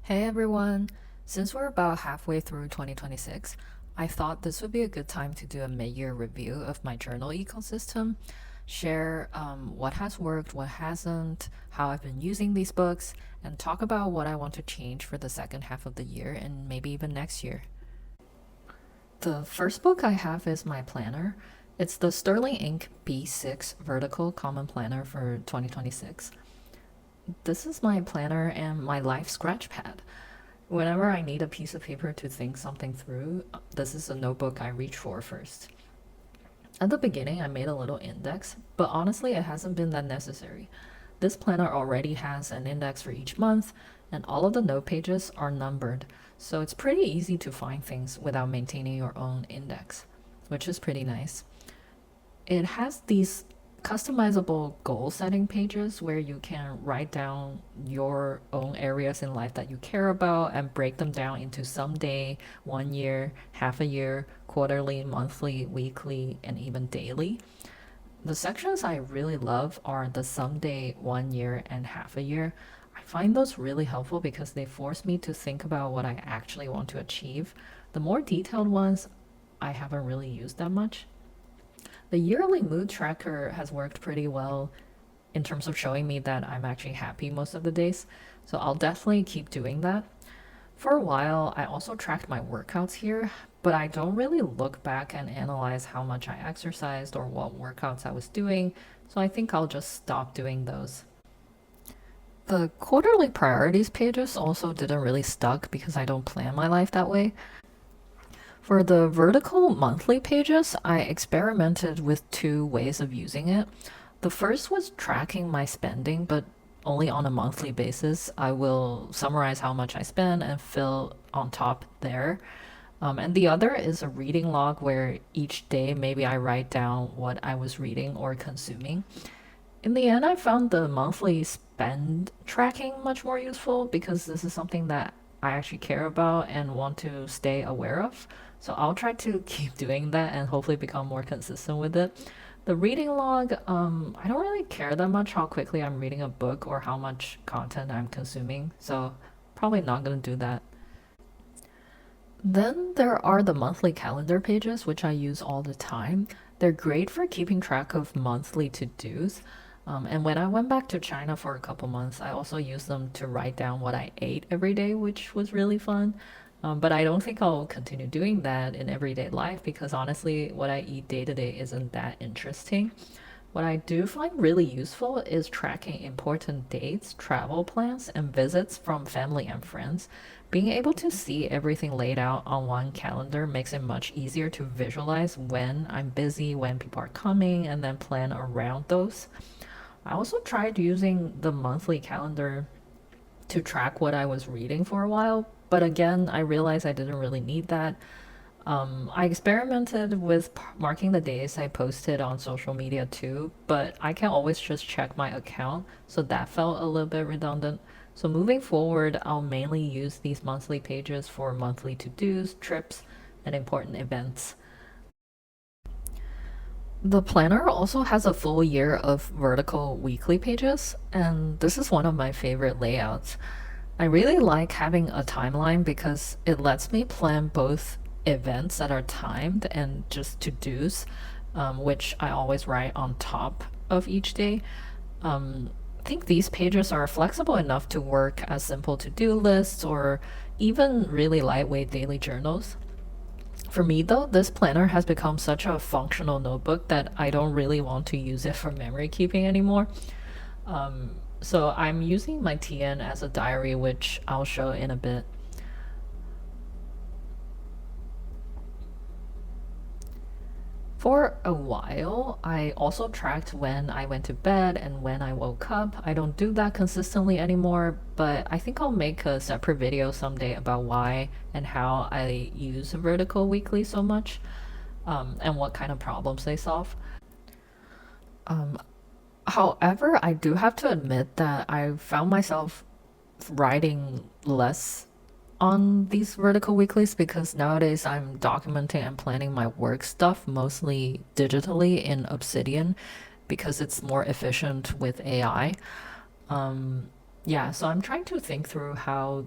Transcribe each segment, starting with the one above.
Hey everyone! Since we're about halfway through 2026, I thought this would be a good time to do a mid-year review of my journal ecosystem, share what has worked, what hasn't, how I've been using these books, and talk about what I want to change for the second half of the year and maybe even next year. The first book I have is my planner. It's the Sterling Ink B6 Vertical Common Planner for 2026. This is my planner and my life scratch pad. Whenever I need a piece of paper to think something through, this is a notebook I reach for first. At the beginning, I made a little index, but honestly, it hasn't been that necessary. This planner already has an index for each month, and all of the note pages are numbered, so it's pretty easy to find things without maintaining your own index, which is pretty nice. It has these customizable goal setting pages where you can write down your own areas in life that you care about and break them down into someday, 1 year, half a year, quarterly, monthly, weekly, and even daily. The sections I really love are the someday, 1 year, and half a year. I find those really helpful because they force me to think about what I actually want to achieve. The more detailed ones, I haven't really used that much. The yearly mood tracker has worked pretty well in terms of showing me that I'm actually happy most of the days. So I'll definitely keep doing that. For a while, I also tracked my workouts here, but I don't really look back and analyze how much I exercised or what workouts I was doing, so I think I'll just stop doing those. The quarterly priorities pages also didn't really stuck because I don't plan my life that way. For the vertical monthly pages, I experimented with two ways of using it. The first was tracking my spending, but only on a monthly basis. I will summarize how much I spend and fill on top there. And the other is a reading log where each day maybe I write down what I was reading or consuming. In the end, I found the monthly spend tracking much more useful because this is something that I actually care about and want to stay aware of. So I'll try to keep doing that and hopefully become more consistent with it. The reading log, I don't really care that much how quickly I'm reading a book or how much content I'm consuming, so probably not gonna do that. Then there are the monthly calendar pages, which I use all the time. They're great for keeping track of monthly to-dos. And when I went back to China for a couple months, I also used them to write down what I ate every day, which was really fun. But I don't think I'll continue doing that in everyday life because honestly, what I eat day to day isn't that interesting. What I do find really useful is tracking important dates, travel plans, and visits from family and friends. Being able to see everything laid out on one calendar makes it much easier to visualize when I'm busy, when people are coming, and then plan around those. I also tried using the monthly calendar to track what I was reading for a while, but again, I realized I didn't really need that. I experimented with marking the days I posted on social media too, but I can always just check my account, so that felt a little bit redundant. So moving forward, I'll mainly use these monthly pages for monthly to-dos, trips, and important events. The planner also has a full year of vertical weekly pages, and this is one of my favorite layouts. I really like having a timeline because it lets me plan both events that are timed and just to-dos, which I always write on top of each day. I think these pages are flexible enough to work as simple to-do lists or even really lightweight daily journals. For me, though, this planner has become such a functional notebook that I don't really want to use it for memory keeping anymore. So I'm using my TN as a diary, which I'll show in a bit. For a while, I also tracked when I went to bed and when I woke up. I don't do that consistently anymore, but I think I'll make a separate video someday about why and how I use Vertical Weekly so much, and what kind of problems they solve. Um, However, I do have to admit that I found myself writing less on these vertical weeklies because nowadays I'm documenting and planning my work stuff mostly digitally in Obsidian because it's more efficient with AI. Yeah, so I'm trying to think through how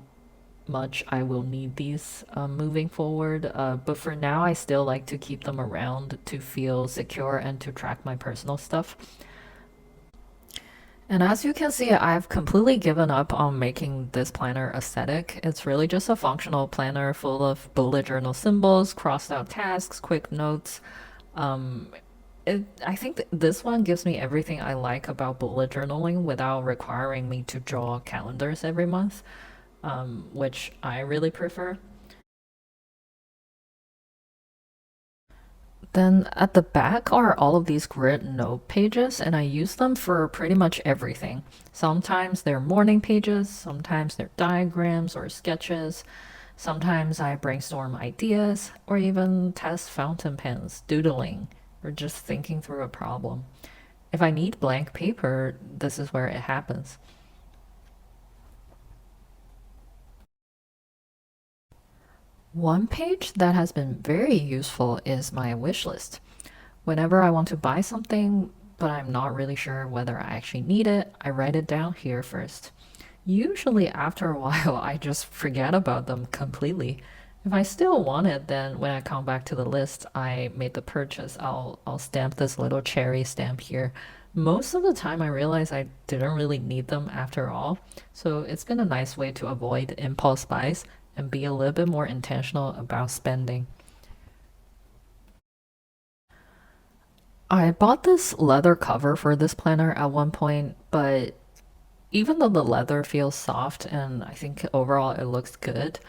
much I will need these moving forward. But for now, I still like to keep them around to feel secure and to track my personal stuff. And as you can see, I've completely given up on making this planner aesthetic. It's really just a functional planner full of bullet journal symbols, crossed out tasks, quick notes. Um, I think this one gives me everything I like about bullet journaling without requiring me to draw calendars every month, which I really prefer. Then at the back are all of these grid note pages, and I use them for pretty much everything. Sometimes they're morning pages, sometimes they're diagrams or sketches, sometimes I brainstorm ideas, or even test fountain pens, doodling, or just thinking through a problem. If I need blank paper, this is where it happens. One page that has been very useful is my wish list. Whenever I want to buy something, but I'm not really sure whether I actually need it, I write it down here first. Usually, after a while, I just forget about them completely. If I still want it, then when I come back to the list I made the purchase, I'll stamp this little cherry stamp here. Most of the time, I realize I didn't really need them after all, so it's been a nice way to avoid impulse buys and be a little bit more intentional about spending. I bought this leather cover for this planner at one point, but even though the leather feels soft and I think overall it looks good,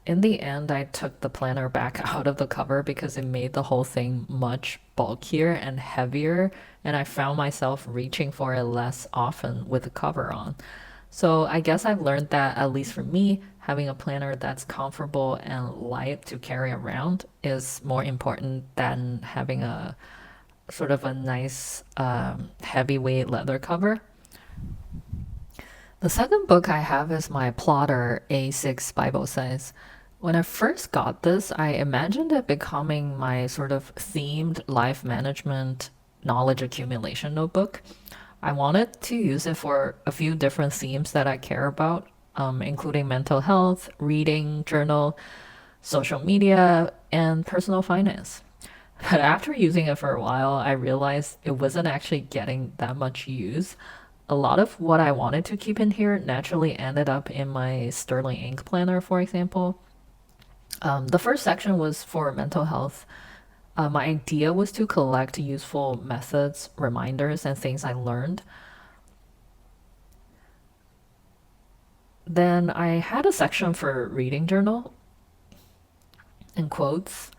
in the end I took the planner back out of the cover because it made the whole thing much bulkier and heavier, and I found myself reaching for it less often with the cover on. So I guess I've learned that, at least for me, having a planner that's comfortable and light to carry around is more important than having a sort of a nice heavyweight leather cover. The second book I have is my plotter A6 Bible size. When I first got this, I imagined it becoming my sort of themed life management knowledge accumulation notebook. I wanted to use it for a few different themes that I care about, including mental health, reading, journal, social media, and personal finance. But after using it for a while, I realized it wasn't actually getting that much use. A lot of what I wanted to keep in here naturally ended up in my Sterling Ink planner, for example. The first section was for mental health. My idea was to collect useful methods, reminders, and things I learned. Then I had a section for reading journal and quotes.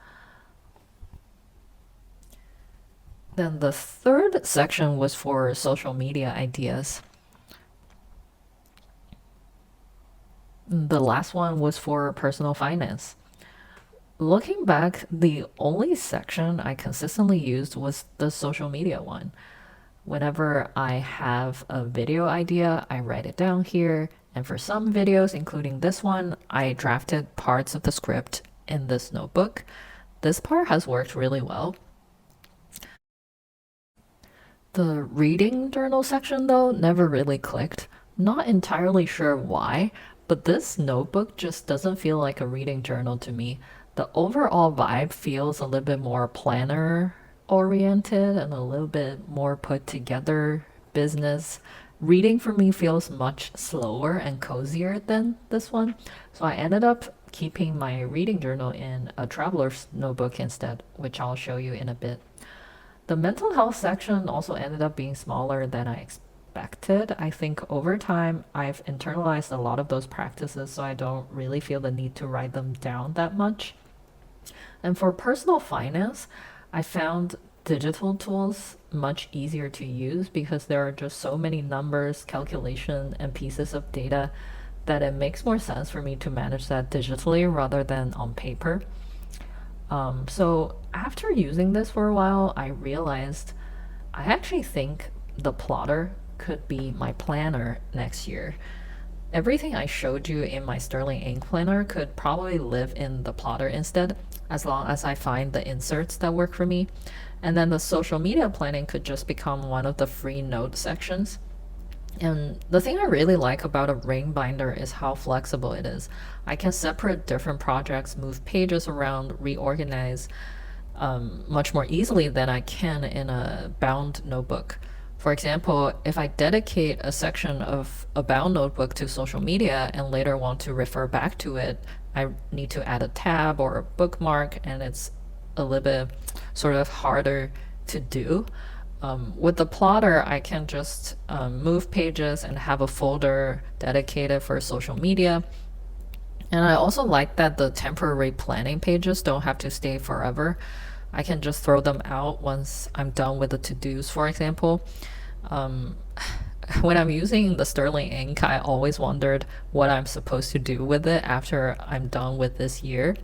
Then the third section was for social media ideas. The last one was for personal finance. Looking back, the only section I consistently used was the social media one. Whenever I have a video idea, I write it down here, and for some videos, including this one, I drafted parts of the script in this notebook. This part has worked really well. The reading journal section, though, never really clicked. Not entirely sure why, but this notebook just doesn't feel like a reading journal to me. The overall vibe feels a little bit more planner oriented and a little bit more put together business. Reading for me feels much slower and cozier than this one, so I ended up keeping my reading journal in a traveler's notebook instead, which I'll show you in a bit. The mental health section also ended up being smaller than I expected. I think over time I've internalized a lot of those practices, so I don't really feel the need to write them down that much. And for personal finance, I found digital tools much easier to use because there are just so many numbers, calculation, and pieces of data that it makes more sense for me to manage that digitally rather than on paper. So after using this for a while, I realized I actually think the plotter could be my planner next year. Everything I showed you in my Sterling Ink planner could probably live in the plotter instead, as long as I find the inserts that work for me. And then the social media planning could just become one of the free note sections. And the thing I really like about a ring binder is how flexible it is. I can separate different projects, move pages around, reorganize much more easily than I can in a bound notebook. For example, if I dedicate a section of a bound notebook to social media and later want to refer back to it, I need to add a tab or a bookmark, and it's a little bit sort of harder to do. With the plotter, I can just move pages and have a folder dedicated for social media. And I also like that the temporary planning pages don't have to stay forever. I can just throw them out once I'm done with the to-dos, for example. Um, when I'm using the Sterling ink, I always wondered what I'm supposed to do with it after I'm done with this year.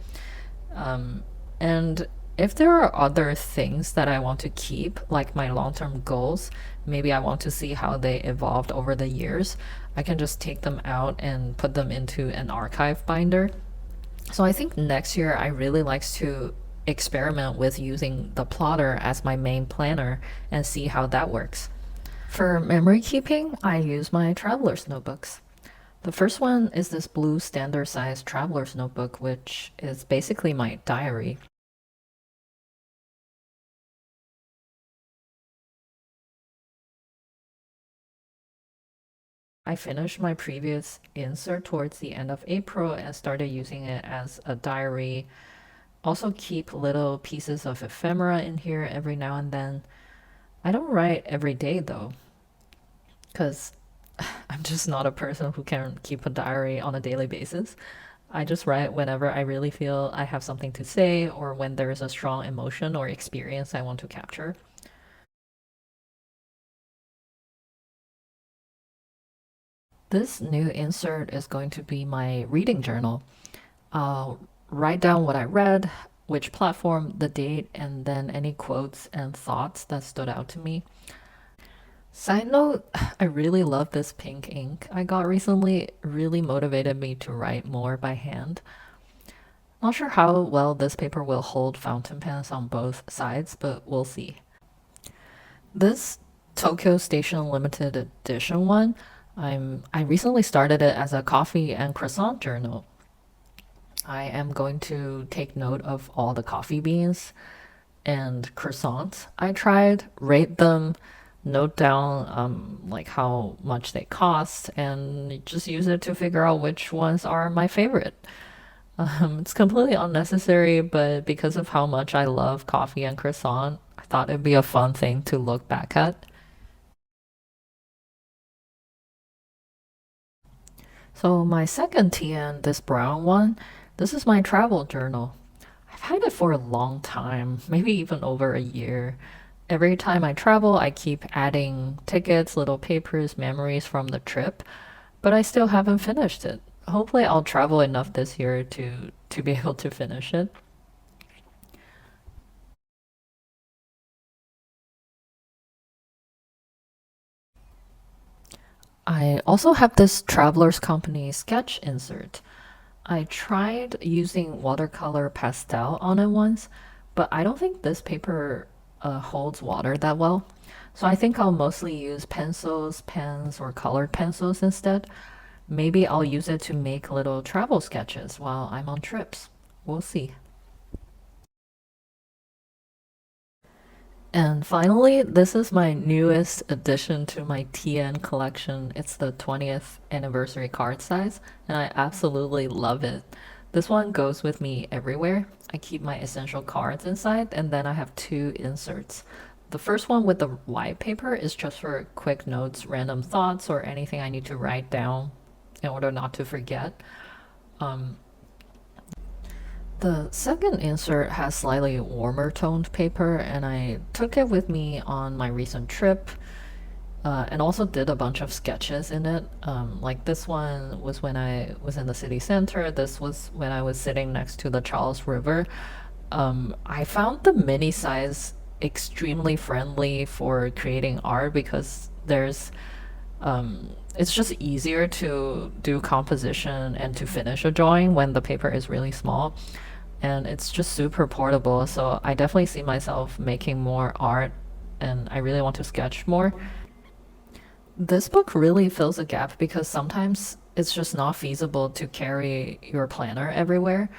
And if there are other things that I want to keep, like my long term goals, maybe I want to see how they evolved over the years, I can just take them out and put them into an archive binder. So I think next year I really like to experiment with using the plotter as my main planner and see how that works. For memory keeping, I use my traveler's notebooks. The first one is this blue standard size traveler's notebook, which is basically my diary. I finished my previous insert towards the end of April and started using it as a diary. Also, keep little pieces of ephemera in here every now and then. I don't write every day though, because I'm just not a person who can keep a diary on a daily basis. I just write whenever I really feel I have something to say or when there is a strong emotion or experience I want to capture. This new insert is going to be my reading journal. I'll write down what I read, which platform, the date, and then any quotes and thoughts that stood out to me. Side note, I really love this pink ink I got recently. It really motivated me to write more by hand. Not sure how well this paper will hold fountain pens on both sides, but we'll see. This Tokyo Station limited edition one, I recently started it as a coffee and croissant journal. I am going to take note of all the coffee beans and croissants I tried, rate them, note down like how much they cost, and just use it to figure out which ones are my favorite. It's completely unnecessary, but because of how much I love coffee and croissant, I thought it'd be a fun thing to look back at. So my second TN, this brown one, this is my travel journal. I've had it for a long time, maybe even over a year. Every time I travel, I keep adding tickets, little papers, memories from the trip, but I still haven't finished it. Hopefully, I'll travel enough this year to be able to finish it. I also have this Traveler's Company sketch insert. I tried using watercolor pastel on it once, but I don't think this paper holds water that well. So I think I'll mostly use pencils, pens, or colored pencils instead. Maybe I'll use it to make little travel sketches while I'm on trips. We'll see. And finally, this is my newest addition to my TN collection. It's the 20th anniversary card size, and I absolutely love it. This one goes with me everywhere. I keep my essential cards inside, and then I have two inserts. The first one with the white paper is just for quick notes, random thoughts, or anything I need to write down in order not to forget. Um, The second insert has slightly warmer toned paper, and I took it with me on my recent trip and also did a bunch of sketches in it. Like this one was when I was in the city center, this was when I was sitting next to the Charles River. I found the mini size extremely friendly for creating art because it's just easier to do composition and to finish a drawing when the paper is really small, and it's just super portable. So I definitely see myself making more art, and I really want to sketch more. This book really fills a gap because sometimes it's just not feasible to carry your planner everywhere.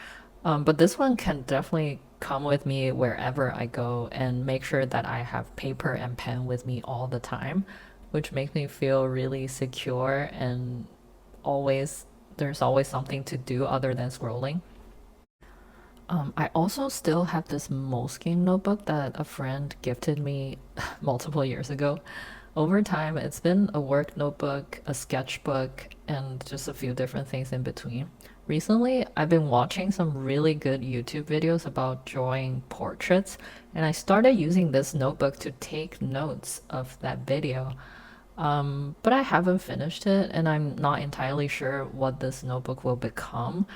But this one can definitely come with me wherever I go and make sure that I have paper and pen with me all the time, which makes me feel really secure and always there's always something to do other than scrolling. I also still have this Moleskine notebook that a friend gifted me multiple years ago. Over time, it's been a work notebook, a sketchbook, and just a few different things in between. Recently, I've been watching some really good YouTube videos about drawing portraits, and I started using this notebook to take notes of that video. But I haven't finished it, and I'm not entirely sure what this notebook will become.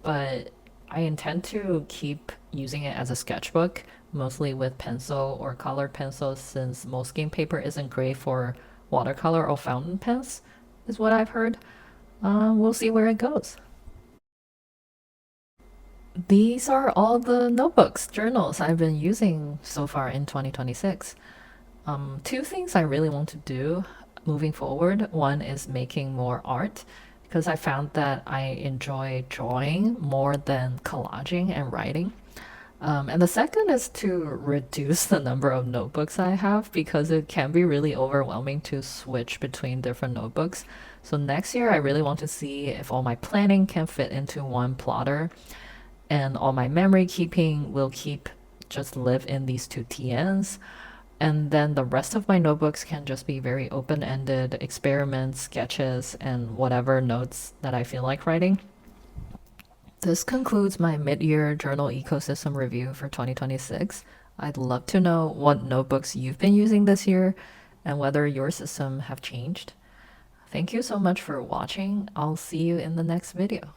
But I intend to keep using it as a sketchbook, mostly with pencil or colored pencils, since Moleskine paper isn't great for watercolor or fountain pens, is what I've heard. We'll see where it goes. These are all the notebooks, journals I've been using so far in 2026. Two things I really want to do moving forward. One is making more art because I found that I enjoy drawing more than collaging and writing. And the second is to reduce the number of notebooks I have because it can be really overwhelming to switch between different notebooks. So next year, I really want to see if all my planning can fit into one plotter and all my memory keeping will keep just live in these two TNs. And then the rest of my notebooks can just be very open ended experiments, sketches, and whatever notes that I feel like writing. This concludes my mid year journal ecosystem review for 2026. I'd love to know what notebooks you've been using this year and whether your system have changed. Thank you so much for watching. I'll see you in the next video.